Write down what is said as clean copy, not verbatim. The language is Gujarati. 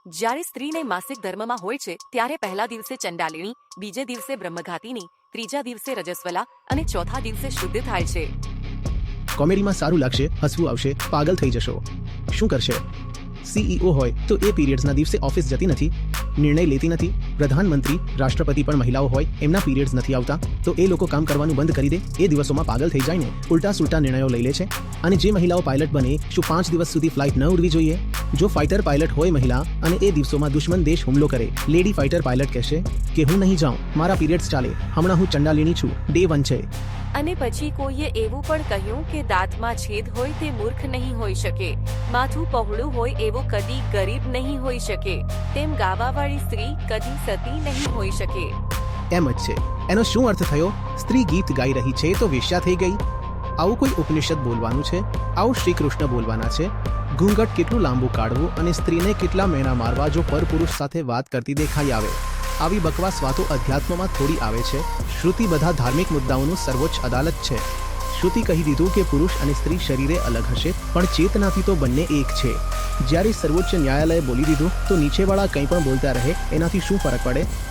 જ્યારે સ્ત્રીને માસિક ધર્મમાં હોય છે ત્યારે પહેલા દિવસે ચંડાલિણી, બીજે દિવસે બ્રહ્મઘાતિની, ત્રીજા દિવસે રજસ્વલા અને ચોથા દિવસે શુદ્ધ થાય છે. કોમેડીમાં સારું લાગશે, હસવું આવશે, પાગલ થઈ જશો. શું કરશે? સીઈઓ હોય તો એ પીરિયડ્સના દિવસે ઓફિસ જતી નથી, નિર્ણય લેતી નથી. પ્રધાનમંત્રી, રાષ્ટ્રપતિ પણ મહિલાઓ હોય, એમના પીરિયડ્સ નથી આવતા તો એ લોકો કામ કરવાનું બંધ કરી દે. એ દિવસોમાં પાગલ થઈ જાય ને ઉલટા સુલટા નિર્ણયો લઈ લે છે. અને જે મહિલાઓ પાયલટ બને, શું 5 દિવસ સુધી ફ્લાઇટ ન ઉડવી જોઈએ? જો ફાઇટર પાયલટ હોય મહિલા અને એ દિવસોમાં દુશ્મન દેશ હુમલો કરે, લેડી ફાઇટર પાયલટ કહેશે કે હું નહીં જાઉં, મારા પીરિયડ્સ ચાલે, હમણાં હું ચંડાલિણી છું, ડે 1 છે. અને પછી કોઈએ એવું પણ કહ્યું કે દાંતમાં છેદ હોય તે મૂર્ખ નહીં હોઈ શકે, માથું પહોળું હોય એવો કદી ગરીબ નહીં હોઈ શકે, તેમ ગાવાવાળી સ્ત્રી કદી સતી નહીં હોઈ શકે. એમ જ છે. એનો શું અર્થ થયો? સ્ત્રી ગીત ગાઈ રહી છે તો વેશ્યા થઈ ગઈ? આવું કોઈ ઉપનિષદ બોલવાનું છે? આવું શ્રી કૃષ્ણ બોલવાના છે? ઘૂંઘટ કેટલું લાંબુ કાઢવું અને સ્ત્રીને કેટલા મહિના મારવા જો પરપુરુષ સાથે વાત કરતી દેખાઈ આવે? આવી બકવાસ વાતો અધ્યાત્મમાં થોડી આવે છે. શ્રુતિ બધા ધાર્મિક મુદ્દાઓનું સર્વોચ્ચ અદાલત છે. શ્રુતિ કહી દીધું કે પુરુષ અને સ્ત્રી શરીરે અલગ હશે પણ ચેતનાથી તો બંને એક છે. જ્યારે સર્વોચ્ચ ન્યાયાલયે બોલી દીધું તો નીચેવાળા કંઈ પણ બોલતા રહે, એનાથી શું ફરક પડે?